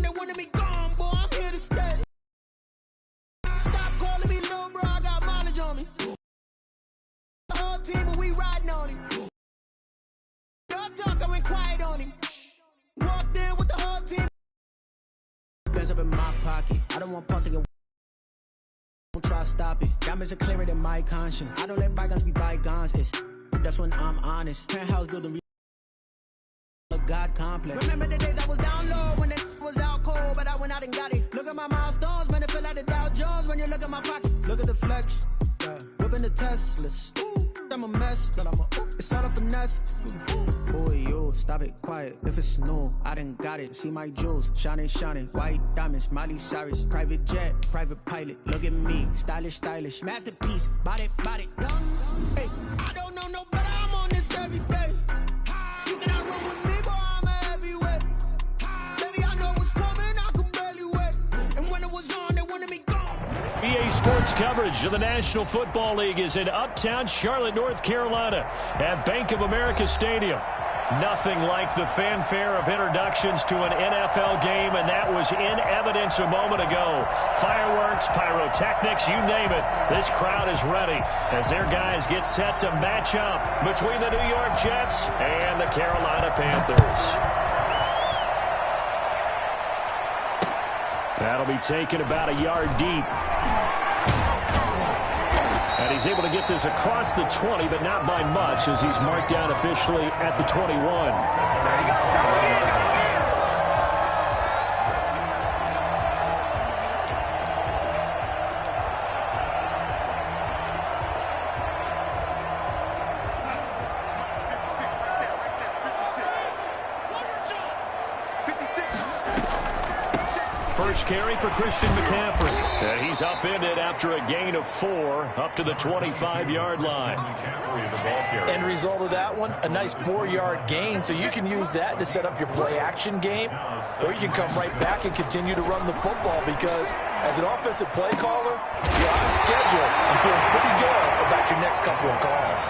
they wanted me gone, boy, I'm here to stay. Stop calling me little bro, I got mileage on me. The whole team, but we riding on him. Y'all talk, I went quiet on him. Walked in with the whole team. Bands up in my pocket. I don't want pulse to get. Don't try to stop it. Diamonds are clearer than my conscience. I don't let bygones be bygones. That's when I'm honest. Penthouse building a God complex. Remember the days I was down low when it was out cold, but I went out and got it. Look at my milestones, man, it feel like the Dow Jones when you look at my pocket. Look at the flex, whipping the Teslas. I'm a mess, but it's all a finesse. Boy, yo, stop it, quiet. If it's snow, I done got it. See my jewels, shining, shining. White diamonds, Miley Cyrus. Private jet, private pilot. Look at me, stylish, stylish. Masterpiece, body, body. Hey, I don't know no better. I'm on this every day. You cannot run with me, boy, I'm a heavyweight. Baby, I know what's coming, I could barely wait. And when it was on, they wanted me gone. EA Sports coverage of the National Football League is in uptown Charlotte, North Carolina at Bank of America Stadium. Nothing like the fanfare of introductions to an NFL game, and that was in evidence a moment ago. Fireworks, pyrotechnics, you name it. This crowd is ready as their guys get set to match up between the New York Jets and the Carolina Panthers. That'll be taken about a yard deep. And he's able to get this across the 20, but not by much as he's marked down officially at the 21. First carry for Christian McCaffrey. And he's upended after a gain of 4 up to the 25-yard line. End result of that one, a nice 4-yard gain, so you can use that to set up your play-action game, or you can come right back and continue to run the football because as an offensive play caller, you're on schedule and feeling pretty good about your next couple of calls.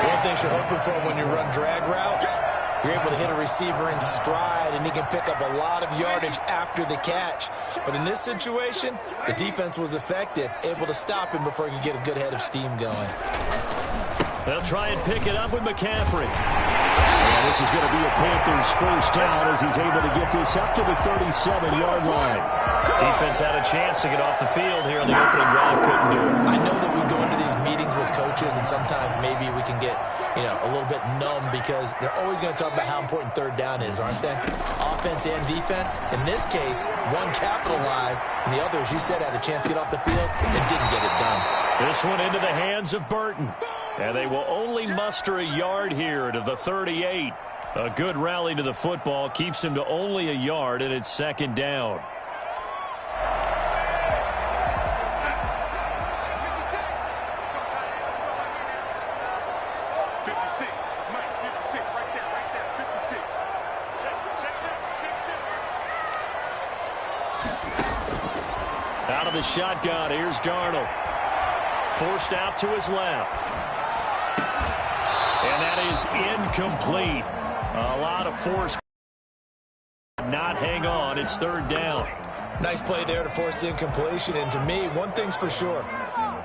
One thing you're hoping for when you run drag routes, you're able to hit a receiver in stride, and he can pick up a lot of yardage after the catch. But in this situation, the defense was effective, able to stop him before he could get a good head of steam going. They'll try and pick it up with McCaffrey. And this is going to be a Panthers first down as he's able to get this up to the 37-yard line. Defense had a chance to get off the field here in the opening drive, couldn't do it. I know that we go into these meetings with coaches, and sometimes maybe we can get, a little bit numb because they're always going to talk about how important third down is, aren't they? Offense and defense. In this case, one capitalized, and the others, you said, had a chance to get off the field and didn't get it done. This one into the hands of Burton. And they will only muster a yard here to the 38. A good rally to the football keeps him to only a yard, and it's second down. Out of the shotgun, here's Darnold. Forced out to his left. And that is incomplete. A lot of force. Not hang on. It's third down. Nice play there to force the incompletion. And to me, one thing's for sure.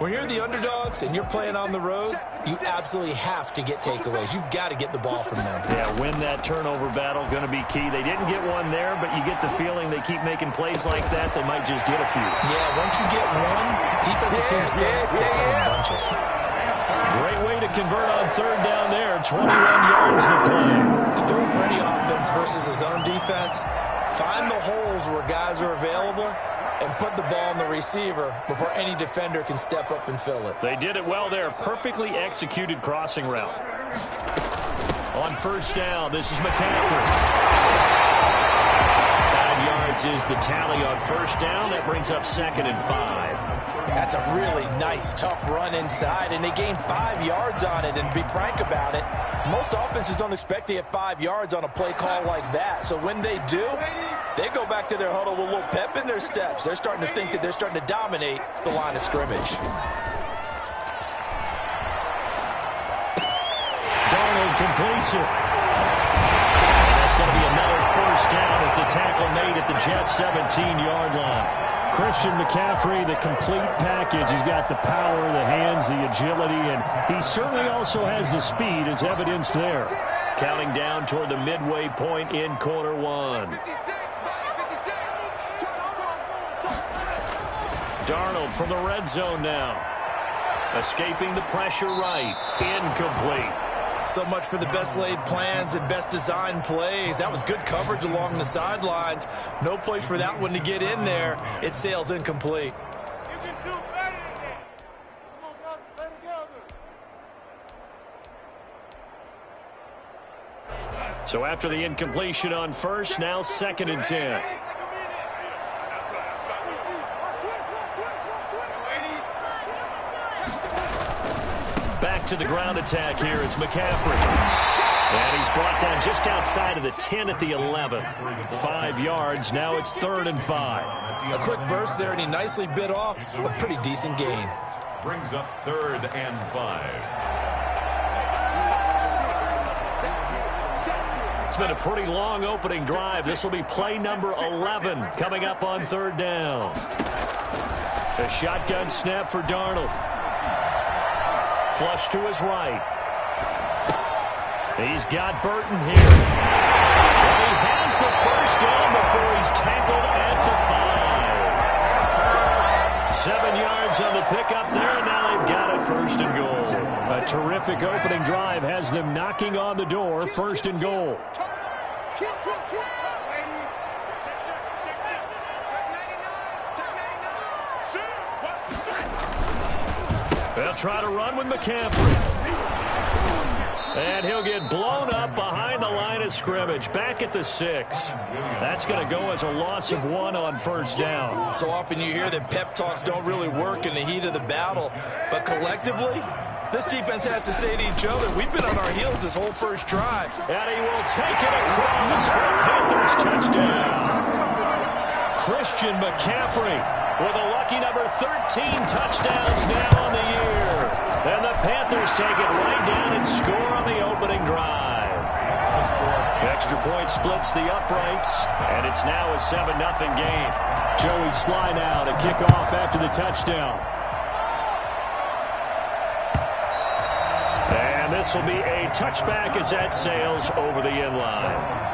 When you're the underdogs and you're playing on the road, you absolutely have to get takeaways. You've got to get the ball from them. Yeah, win that turnover battle, going to be key. They didn't get one there, but you get the feeling they keep making plays like that, they might just get a few. Yeah, once you get one, defensive teams think they come in bunches. Great way to convert on third down there. 21 yards the play. To throw for any offense versus his own defense, find the holes where guys are available and put the ball on the receiver before any defender can step up and fill it. They did it well there. Perfectly executed crossing route. On first down, this is McCaffrey. 5 yards is the tally on first down. That brings up 2nd and 5. That's a really nice, tough run inside, and they gained 5 yards on it. And to be frank about it, most offenses don't expect to get 5 yards on a play call like that. So when they do, they go back to their huddle with a little pep in their steps. They're starting to think that they're starting to dominate the line of scrimmage. Darnold completes it. That's going to be another first down as the tackle made at the Jets' 17-yard line. Christian McCaffrey, the complete package. He's got the power, the hands, the agility, and he certainly also has the speed as evidenced there. Counting down toward the midway point in quarter one. Darnold from the red zone now. Escaping the pressure right. Incomplete. So much for the best laid plans and best designed plays. That was good coverage along the sidelines. No place for that one to get in there. It sails incomplete. You can do better than that. Come on, guys, play together. So after the incompletion on first, now 2nd and 10. Back to the ground attack here. It's McCaffrey. And he's brought down just outside of the 10 at the 11. 5 yards. Now it's 3rd and 5. A quick burst there, and he nicely bit off a pretty decent gain. Brings up 3rd and 5. It's been a pretty long opening drive. This will be play number 11 coming up on 3rd down. A shotgun snap for Darnold. Flush to his right. He's got Burton here. And he has the first down before he's tackled at the 5. 7 yards on the pickup there, and now they've got it 1st and goal. A terrific opening drive has them knocking on the door, 1st and goal. They'll try to run with McCaffrey. And he'll get blown up behind the line of scrimmage. Back at the 6. That's going to go as a loss of 1 on 1st down. So often you hear that pep talks don't really work in the heat of the battle. But collectively, this defense has to say to each other, we've been on our heels this whole first drive. And he will take it across for a Panthers touchdown. Christian McCaffrey with a lucky number 13 touchdowns now on the year. And the Panthers take it right down and score on the opening drive. The extra point splits the uprights, and it's now a 7-0 game. Joey Sly now to kick off after the touchdown. And this will be a touchback as that sails over the end line.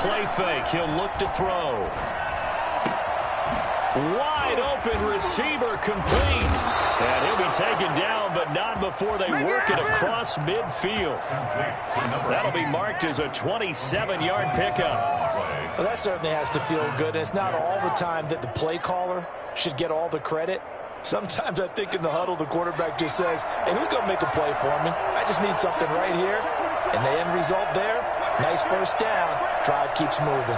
Play fake. He'll look to throw. Wide open receiver complete. And he'll be taken down, but not before they work it across midfield. That'll be marked as a 27-yard pickup. Well, that certainly has to feel good. And it's not all the time that the play caller should get all the credit. Sometimes I think in the huddle, the quarterback just says, hey, who's going to make a play for me? I just need something right here. And the end result there, nice first down. Drive keeps moving.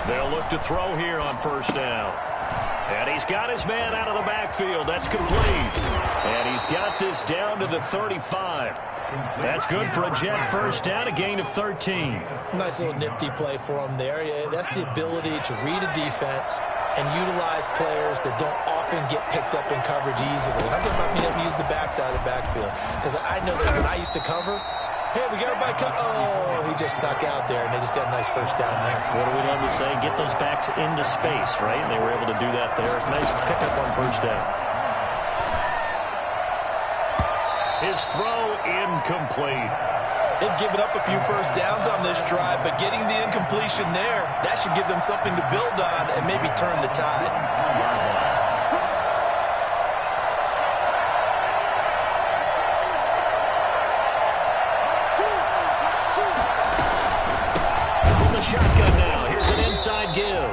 They'll look to throw here on 1st down. And he's got his man out of the backfield. That's complete. And he's got this down to the 35. That's good for a Jet 1st down, a gain of 13. Nice little nifty play for him there. Yeah, that's the ability to read a defense and utilize players that don't often get picked up in coverage easily. And I'm talking about being able to use the backside of the backfield. Because I know that when I used to cover, hey, we got everybody cover. Oh, he just snuck out there, and they just got a nice first down there. What do we love to say? Get those backs into space, right? And they were able to do that there. Nice pickup on 1st down. His throw incomplete. They've given up a few first downs on this drive, but getting the incompletion there, that should give them something to build on and maybe turn the tide. From the shotgun now, here's an inside give.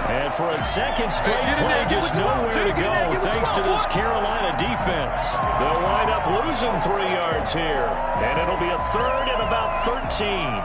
And for a second straight play, just nowhere to go thanks to this Carolina defense. They'll wind up losing 3 yards here. And it'll be a 3rd and about 13.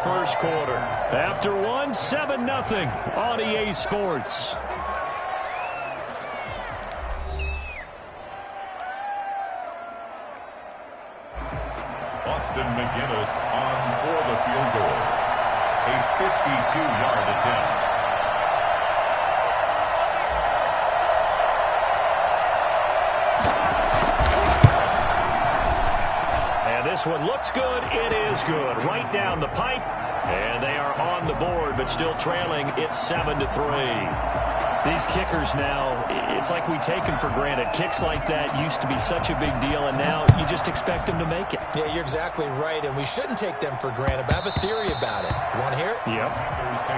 first quarter. After one, 7-0 on EA Sports. Austin McGinnis on for the field goal. A 52-yard attempt. And this one looks good. It is good. Right down the pipe. And they are on the board, but still trailing. It's 7-3. These kickers now, it's like we take them for granted. Kicks like that used to be such a big deal, and now you just expect them to make it. Yeah, you're exactly right, and we shouldn't take them for granted, but I have a theory about it. You want to hear it? Yep.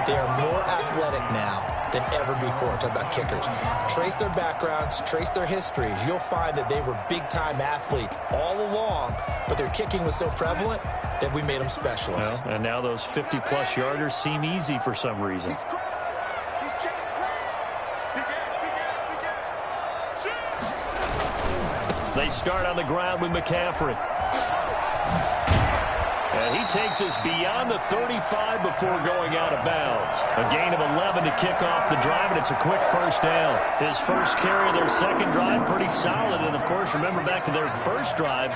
They are more athletic now than ever before. Talk about kickers. Trace their backgrounds, trace their histories. You'll find that they were big-time athletes all along, but their kicking was so prevalent that we made them specialists. Well, and now those 50-plus yarders seem easy for some reason. They start on the ground with McCaffrey. And he takes us beyond the 35 before going out of bounds. A gain of 11 to kick off the drive, and it's a quick first down. His first carry of their second drive, pretty solid. And, of course, remember back to their first drive,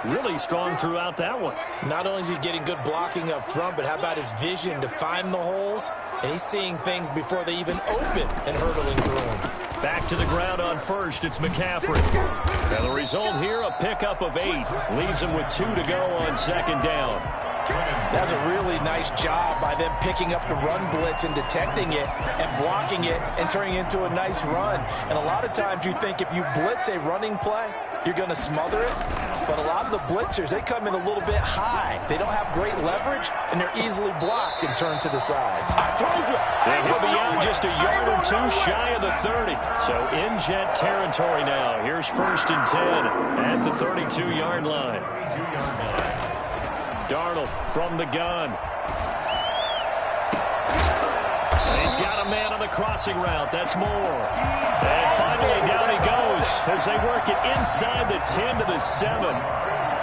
really strong throughout that one. Not only is he getting good blocking up front, but how about his vision to find the holes? And he's seeing things before they even open and hurtling through them. Back to the ground on first. It's McCaffrey. And the result here, a pickup of 8. Leaves him with 2 to go on second down. That's a really nice job by them picking up the run blitz and detecting it and blocking it and turning it into a nice run. And a lot of times you think if you blitz a running play, you're going to smother it. But a lot of the blitzers, they come in a little bit high. They don't have great leverage, and they're easily blocked and turned to the side. And he'll be out just a yard or 2 shy of the 30. So in jet territory now. Here's 1st and 10 at the 32-yard line. Darnold from the gun. He's got a man on the crossing route. That's Moore. And finally down he goes as they work it inside the 10 to the 7.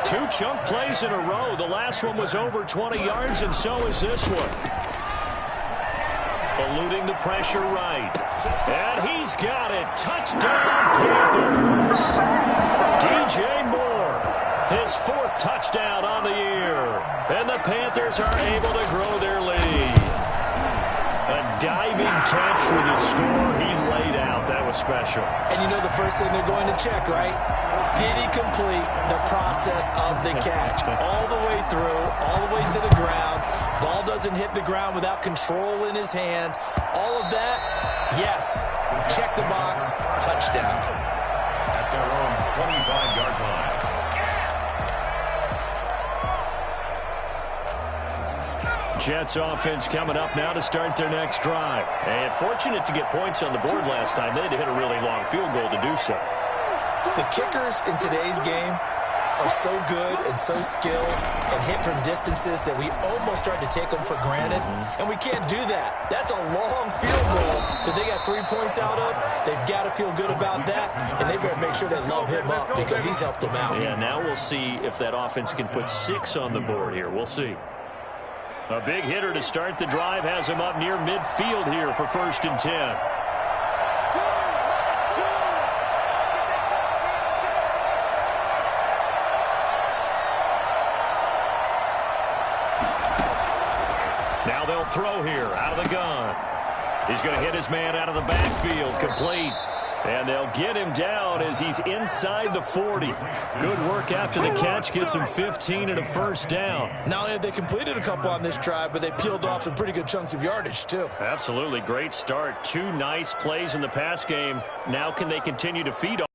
2 chunk plays in a row. The last one was over 20 yards, and so is this one. Eluding the pressure right. And he's got it. Touchdown, Panthers. DJ Moore, his 4th touchdown on the year. And the Panthers are able to grow their lead. A diving catch for the score. He laid out. That was special. And you know the first thing they're going to check, right? Did he complete the process of the catch? All the way through, all the way to the ground. Ball doesn't hit the ground without control in his hands. All of that, yes. Check the box. Touchdown. At their own 25-yard line. Jets offense coming up now to start their next drive. And fortunate to get points on the board last time. They had to hit a really long field goal to do so. The kickers in today's game are so good and so skilled and hit from distances that we almost start to take them for granted. And we can't do that. That's a long field goal that they got 3 points out of. They've got to feel good about that, and they better make sure they love him up because he's helped them out. Yeah, now we'll see if that offense can put 6 on the board here. We'll see. A big hitter to start the drive has him up near midfield here for 1st and 10. Now they'll throw here out of the gun. He's going to hit his man out of the backfield, complete. And they'll get him down as he's inside the 40. Good work after the catch. Gets him 15 and a first down. Not only have they completed a couple on this drive, but they peeled off some pretty good chunks of yardage, too. Absolutely. Great start. 2 nice plays in the pass game. Now can they continue to feed off?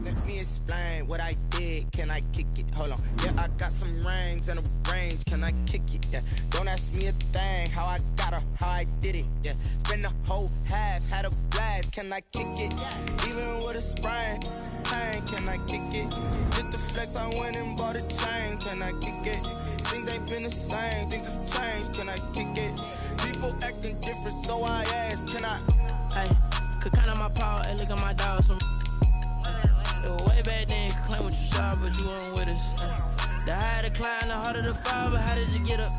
Let me explain what I did. Can I kick it? Hold on. Yeah, I got some rings and a range. Can I kick it? Yeah. Don't ask me a thing. How I got her, how I did it. Yeah. Spend the whole half, had a blast. blast. Can I kick it? Even with a sprain, pain, can I kick it? Just the flex, I went and bought a chain. Can I kick it? Things ain't been the same, things have changed. Can I kick it? People acting different, so I ask, can I? Hey, could count on my power, hey, look at my dogs. It was way back then, could claim what you saw, but you weren't with us. The higher the climb, the harder the fall, but how did you get up?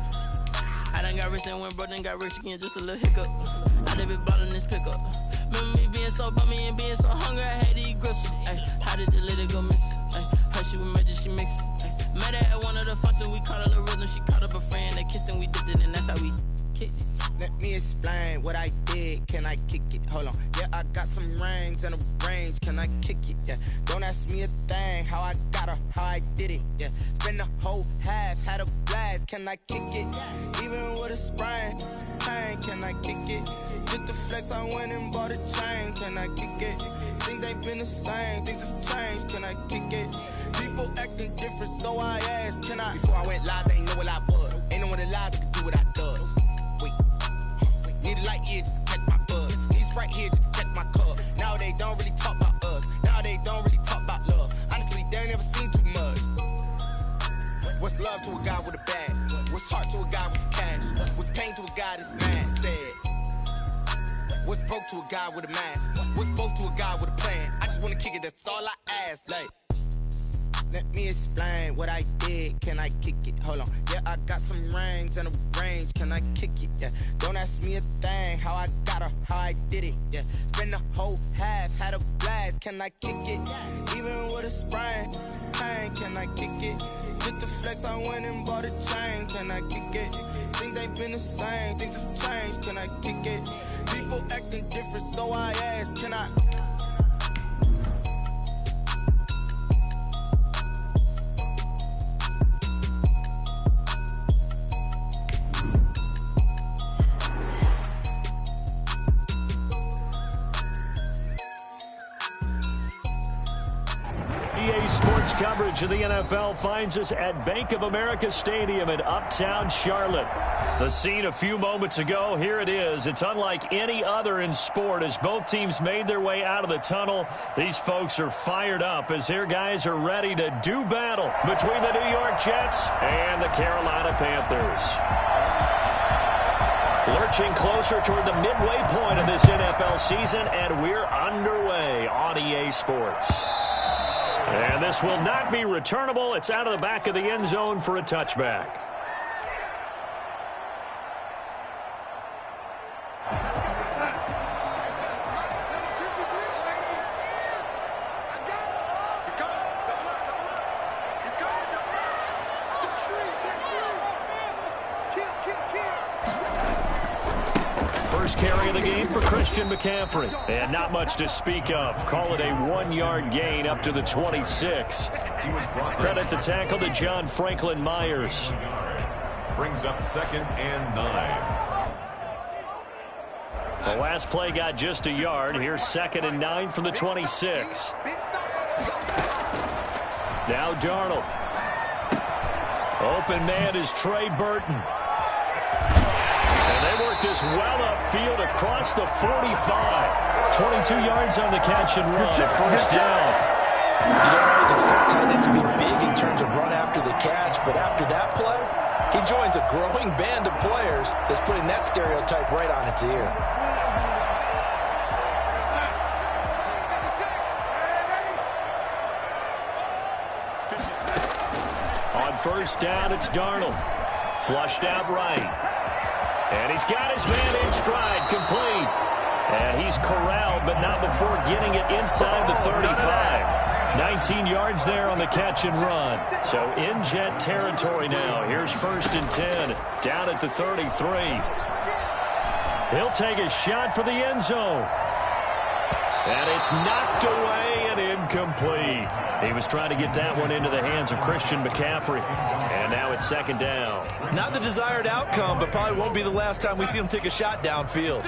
I done got rich and went broke, then got rich again, just a little hiccup. I live it bottom this pickup. Remember me being so bummy and being so hungry, I had to eat gristle. Ay, how did the little go miss? Ay, her she was major, she mixed. Ay, met her at one of the functions, we caught a little rhythm. She caught up a friend, they kissed and we dipped it, and that's how we kicked it. Let me explain what I did. Can I kick it? Hold on. Yeah, I got some rings and a range. Can I kick it? Yeah. Don't ask me a thing. How I got her, how I did it. Yeah. Spend the whole half, had a blast. Can I kick it? Even with a sprain, pain. Can I kick it? Just the flex, I went and bought a chain. Can I kick it? Things ain't been the same. Things have changed. Can I kick it? People acting different, so I asked, can I? Before I went live, they ain't know what I was. Ain't no one alive that could do what I does. Need a light here just to catch my buzz. Need Sprite here just to catch my cup. Now they don't really talk about us. Now they don't really talk about love. Honestly, they ain't never seen too much. What's love to a guy with a bag? What's heart to a guy with cash? What's pain to a guy that's mad? Said. What's broke to a guy with a mask? What's broke to a guy with a plan? I just wanna kick it, that's all I ask. Like, let me explain what I did. Can I kick it? Hold on. Yeah, I got some rings and a range. Can I kick it? Yeah. Don't ask me a thing. How I got her, how I did it. Yeah. Spend the whole half, had a blast. Can I kick it? Even with a sprain, pain. Can I kick it? Just the flex, I went and bought a chain. Can I kick it? Things ain't been the same. Things have changed. Can I kick it? People acting different, so I ask, can I? EA Sports coverage of the NFL finds us at Bank of America Stadium in Uptown Charlotte. The scene a few moments ago, here it is. It's unlike any other in sport as both teams made their way out of the tunnel. These folks are fired up as their guys are ready to do battle between the New York Jets and the Carolina Panthers. Lurching closer toward the midway point of this NFL season, and we're underway on EA Sports. And this will not be returnable. It's out of the back of the end zone for a touchback. First carry of the game for Christian McCaffrey. And not much to speak of. Call it a 1-yard gain up to the 26. Credit the tackle to John Franklin Myers. Brings up 2nd and 9. The last play got just a yard. Here's 2nd and 9 from the 26. Now Darnold. Open man is Trey Burton. And they work this well upfield across the 45. 22 yards on the catch and run. First down. You don't always expect tight ends to be big in terms of run after the catch, but after that play, he joins a growing band of players that's putting that stereotype right on its ear. On first down, it's Darnold. Flushed out right. And he's got his man in stride, complete. And he's corralled, but not before getting it inside the 35. 19 yards there on the catch and run. So in Jet territory now. Here's 1st and 10, down at the 33. He'll take a shot for the end zone. And it's knocked away and incomplete. He was trying to get that one into the hands of Christian McCaffrey. And now it's 2nd down. Not the desired outcome, but probably won't be the last time we see him take a shot downfield.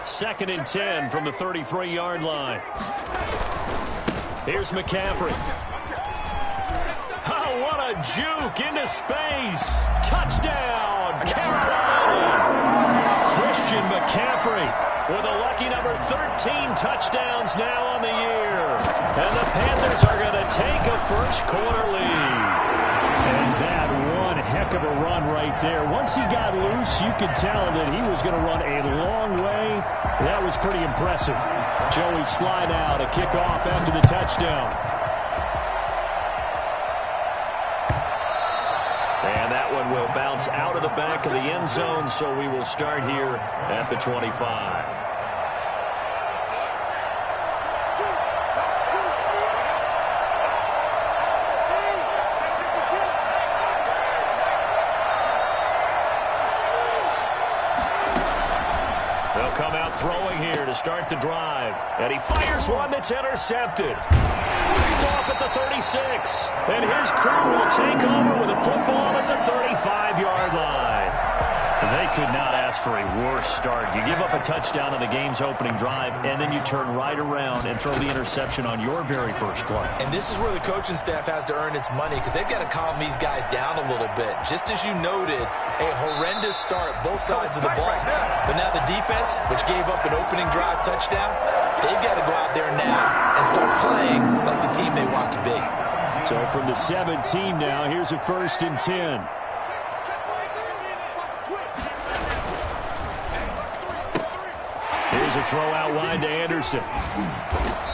2nd and 10 from the 33-yard line. Here's McCaffrey. Oh, what a juke into space. Touchdown, Carolina. Christian McCaffrey with a lucky number 13 touchdowns now on the year. And the Panthers are going to take a first-quarter lead. And that one heck of a run right there. Once he got loose, you could tell that he was going to run a long way. That was pretty impressive. Joey Sly now to kick off after the touchdown. And that one will bounce out of the back of the end zone, so we will start here at the 25. They'll come out throwing here to start the drive. And he fires one that's intercepted. Picked off at the 36. And his crew will take over with a football at the 35-yard line. They could not ask for a worse start. You give up a touchdown on the game's opening drive, and then you turn right around and throw the interception on your very first play. And this is where the coaching staff has to earn its money, because they've got to calm these guys down a little bit. Just as you noted, a horrendous start both sides of the ball. But now the defense, which gave up an opening drive touchdown, they've got to go out there now and start playing like the team they want to be. So from the 17 now, here's a 1st and 10. Here's a throw out wide to Anderson.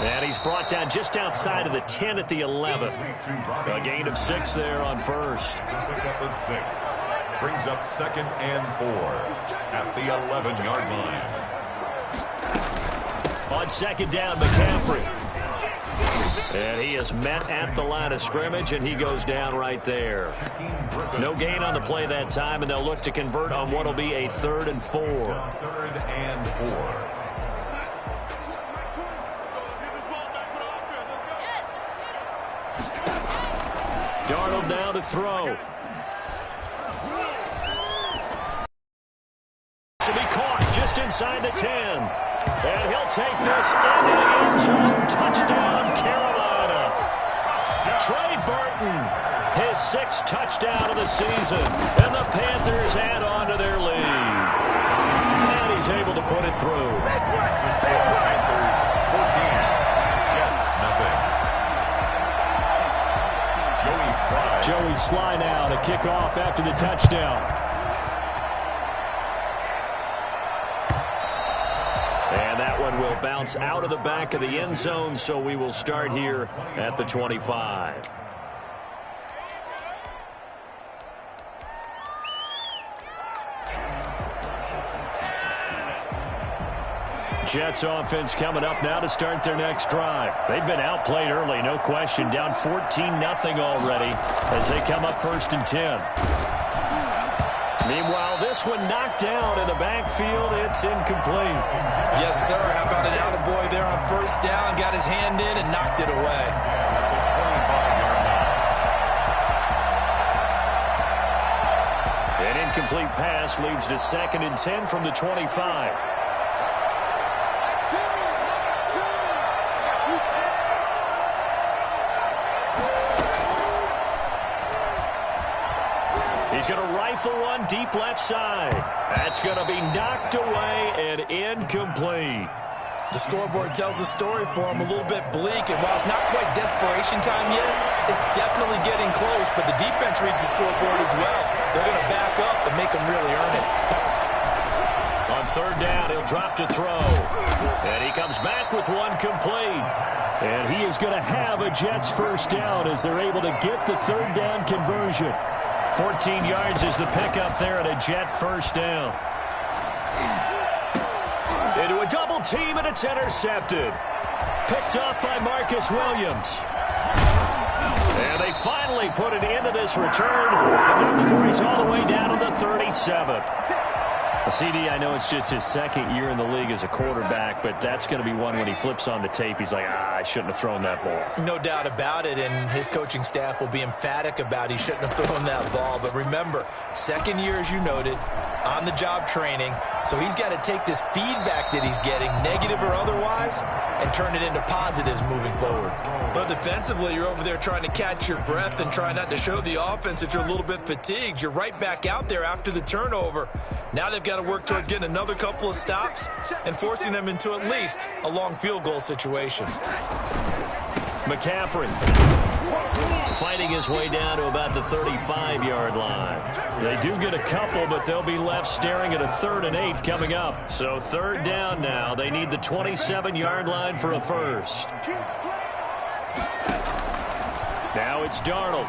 And he's brought down just outside of the 10 at the 11. A gain of 6 there on first. Pickup of 6. Brings up 2nd and 4 at the 11-yard line. On 2nd down, McCaffrey. And he is met at the line of scrimmage, and he goes down right there. No gain on the play that time, and they'll look to convert on what will be a 3rd and 4. 3rd and 4. Darnold now to throw. To be caught just inside the 10. And he'll take this into the end zone. Touchdown, Carolina. Trey Burton, his 6th touchdown of the season. And the Panthers add on to their lead. And he's able to put it through. Panthers 14. Jets nothing. Joey Sly now to kick off after the touchdown. And that one will bounce out of the back of the end zone, so we will start here at the 25. Jets offense coming up now to start their next drive. They've been outplayed early, no question. Down 14-0 already as they come up 1st and 10. Meanwhile, this one knocked down in the backfield. It's incomplete. Yes, sir. How about an attaboy there on 1st down? Got his hand in and knocked it away. An incomplete pass leads to 2nd and 10 from the 25. He's going to rifle one deep left side. That's going to be knocked away and incomplete. The scoreboard tells a story for him, a little bit bleak, and while it's not quite desperation time yet, it's definitely getting close, but the defense reads the scoreboard as well. They're going to back up and make them really earn it. On 3rd down, he'll drop to throw. And he comes back with one complete. And he is going to have a Jets 1st down as they're able to get the 3rd down conversion. 14 yards is the pickup there at a Jet 1st down. Into a double team, and it's intercepted. Picked up by Marcus Williams. And they finally put an end to this return. And not before he's all the way down to the 37. CD, I know it's just his 2nd year in the league as a quarterback, but that's going to be one when he flips on the tape. He's like, I shouldn't have thrown that ball. No doubt about it, and his coaching staff will be emphatic about he shouldn't have thrown that ball. But remember, 2nd year, as you noted, on-the-job training. So he's got to take this feedback that he's getting, negative or otherwise, and turn it into positives moving forward. But defensively, you're over there trying to catch your breath and try not to show the offense that you're a little bit fatigued. You're right back out there after the turnover. Now they've got to work towards getting another couple of stops and forcing them into at least a long field goal situation. McCaffrey fighting his way down to about the 35-yard line. They do get a couple, but they'll be left staring at a 3rd and 8 coming up. So 3rd down now. They need the 27-yard line for a first. Now it's Darnold.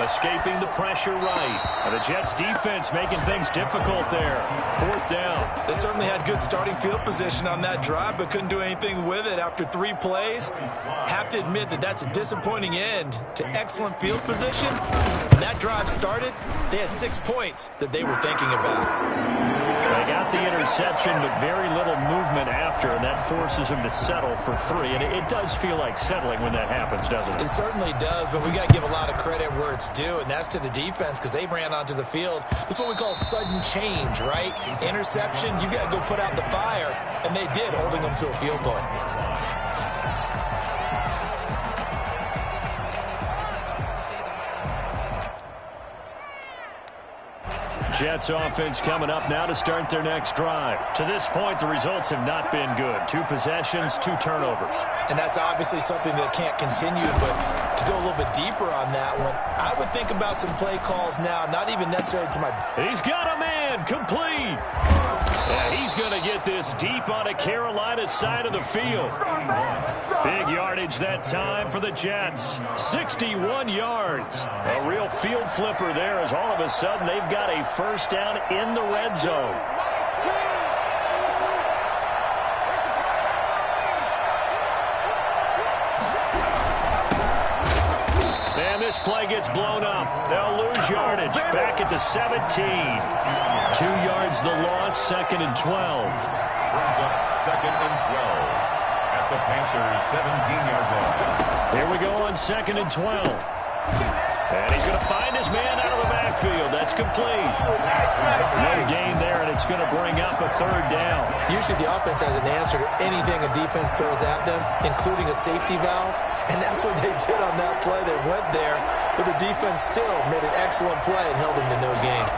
Escaping the pressure right. And the Jets defense making things difficult there. 4th down. They certainly had good starting field position on that drive, but couldn't do anything with it after 3 plays. Have to admit that that's a disappointing end to excellent field position. When that drive started, they had 6 points that they were thinking about. They got the interception, but very little movement after, and that forces him to settle for 3. And it does feel like settling when that happens, doesn't it? It certainly does, but we got to give a lot of credit where it's due, and that's to the defense because they ran onto the field. This is what we call sudden change, right? Interception, you got to go put out the fire, and they did, holding them to a field goal. Jets offense coming up now to start their next drive. To this point, the results have not been good. 2 possessions, 2 turnovers. And that's obviously something that can't continue, but to go a little bit deeper on that one, I would think about some play calls now, not even necessarily to my... He's got a man, complete. Yeah, he's going to get this deep on a Carolina side of the field. Big yardage that time for the Jets. 61 yards. A real field flipper there as all of a sudden they've got a first down in the red zone. And this play gets blown up. They'll lose yardage. Back at the 17. 2 yards the loss, 2nd and 12. Brings up 2nd and 12 at the Panthers' 17-yard line. Here we go on 2nd and 12. And he's going to find his man out of the backfield. That's complete. No gain there, and it's going to bring up a 3rd down. Usually the offense has an answer to anything a defense throws at them, including a safety valve. And that's what they did on that play. They went there, but the defense still made an excellent play and held them to no gain.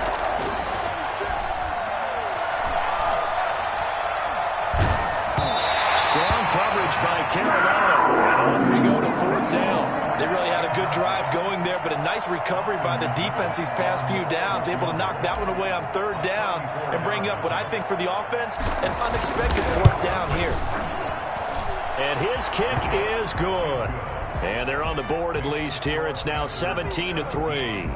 Strong coverage by Carolina. And on we go to 4th down. They really had a good drive going there, but a nice recovery by the defense these past few downs, able to knock that one away on 3rd down and bring up what I think for the offense, an unexpected 4th down here. And his kick is good. And they're on the board at least here. It's now 17-3.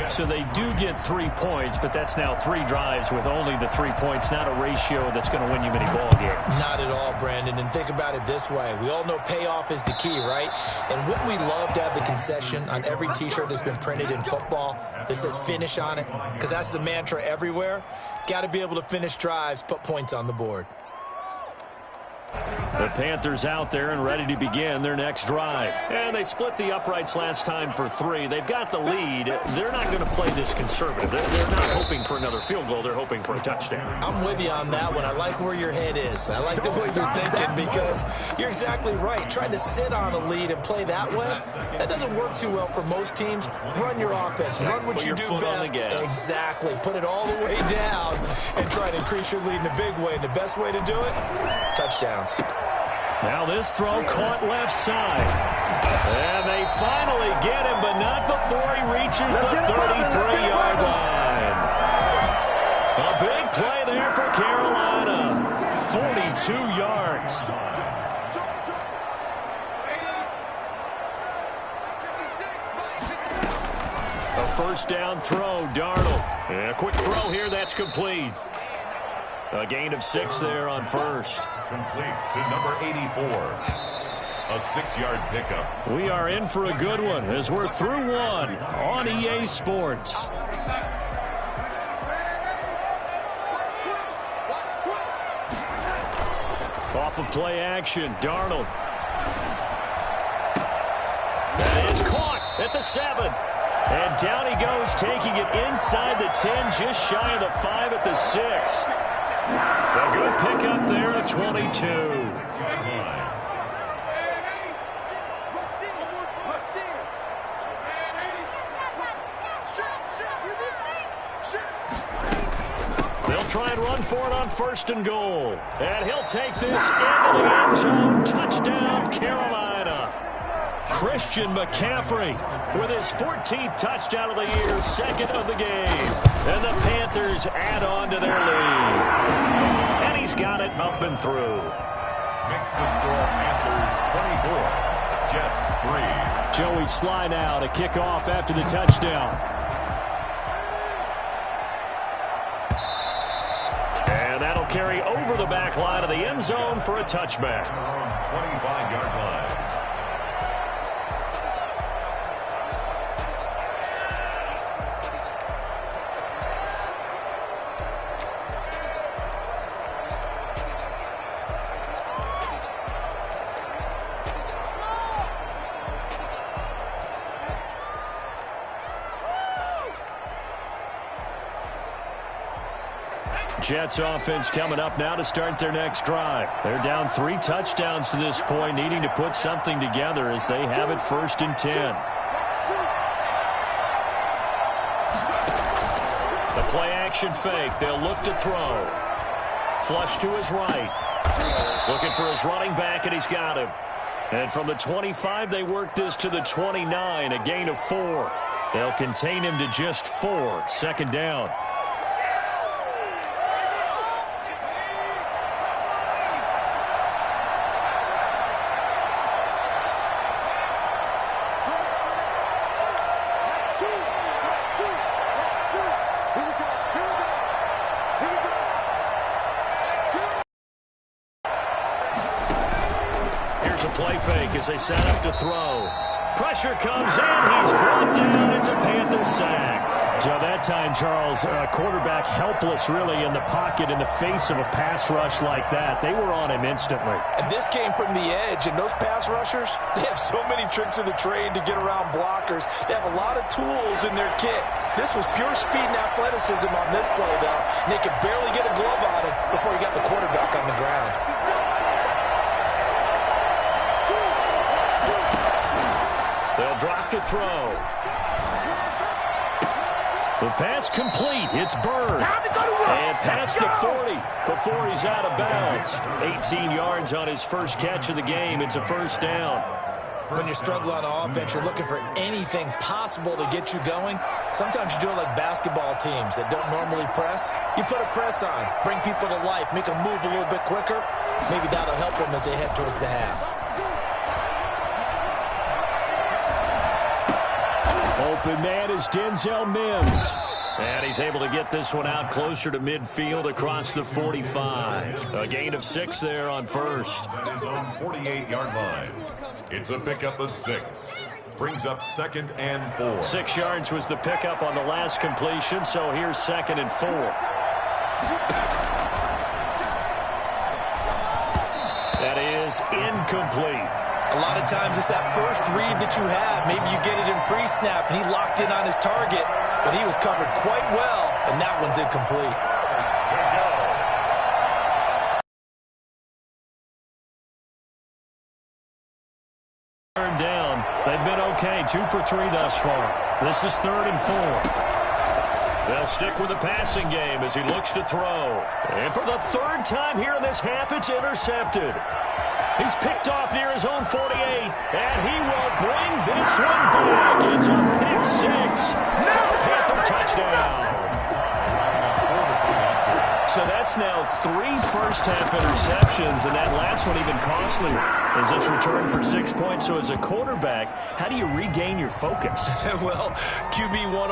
So they do get 3 points, but that's now 3 drives with only the 3 points, not a ratio that's going to win you many ball games. Not at all, Brandon. And think about it this way. We all know payoff is the key, right? And wouldn't we love to have the concession on every T-shirt that's been printed in football that says finish on it? Because that's the mantra everywhere. Got to be able to finish drives, put points on the board. The Panthers out there and ready to begin their next drive. And they split the uprights last time for 3. They've got the lead. They're not going to play this conservative. They're not hoping for another field goal. They're hoping for a touchdown. I'm with you on that one. I like where your head is. I like the way you're thinking because you're exactly right. Trying to sit on a lead and play that way, that doesn't work too well for most teams. Run your offense. Run what you do best. Exactly. Put it all the way down and try to increase your lead in a big way. And the best way to do it, touchdowns. Now this throw caught left side. And they finally get him, but not before he reaches the 33-yard line. A big play there for Carolina. 42 yards. A first down throw, Darnold. And a quick throw here, that's complete. A gain of 6 there on first. Complete to number 84. A 6-yard pickup. We are in for a good one as we're through one on EA Sports. Off of play action, Darnold. That is caught at the 7. And down he goes, taking it inside the 10, just shy of the 5 at the 6. A good pickup there at 22. They'll try and run for it on 1st and goal. And he'll take this into the end zone. Touchdown, Carolina. Christian McCaffrey with his 14th touchdown of the year, 2nd of the game. And the Panthers add on to their lead. And he's got it up and through. Makes the score Panthers 24, Jets 3. Joey Sly now to kick off after the touchdown. And that'll carry over the back line of the end zone for a touchback. 25-yard line. Jets offense coming up now to start their next drive. They're down 3 touchdowns to this point, needing to put something together as they have it 1st and 10. The play action fake. They'll look to throw. Flush to his right. Looking for his running back, and he's got him. And from the 25, they work this to the 29, a gain of 4. They'll contain him to just 4, 2nd down. Play fake as they set up to throw. Pressure comes in. He's brought down. It's a Panther sack. So that time, Charles, quarterback helpless really in the pocket in the face of a pass rush like that. They were on him instantly. And this came from the edge, and those pass rushers, they have so many tricks in the trade to get around blockers. They have a lot of tools in their kit. This was pure speed and athleticism on this play, though, and they could barely get a glove on him before he got the quarterback on the ground. They'll drop to throw. The pass complete. It's Bird. And past the 40 before he's out of bounds. 18 yards on his first catch of the game. It's a 1st down. When you're struggling on offense, you're looking for anything possible to get you going. Sometimes you do it like basketball teams that don't normally press. You put a press on, bring people to life, make them move a little bit quicker. Maybe that'll help them as they head towards the half. Open man is Denzel Mims. And he's able to get this one out closer to midfield across the 45. A gain of 6 there on 1st. That is on 48-yard line. It's a pickup of 6. Brings up 2nd and 4. 6 yards was the pickup on the last completion, so here's 2nd and 4. That is incomplete. A lot of times it's that first read that you have. Maybe you get it in pre-snap, and he locked in on his target, but he was covered quite well, and that one's incomplete. Third down. They've been okay, 2 for 3 thus far. This is 3rd and 4. They'll stick with the passing game as he looks to throw. And for the 3rd time here in this half, it's intercepted. He's picked off near his own 48, and he will bring this one back. It's a pick 6. Panther touchdown. So that's now 3 first-half interceptions, and that last one even costlier as it's returned for 6 points. So as a quarterback, how do you regain your focus? Well, QB 101.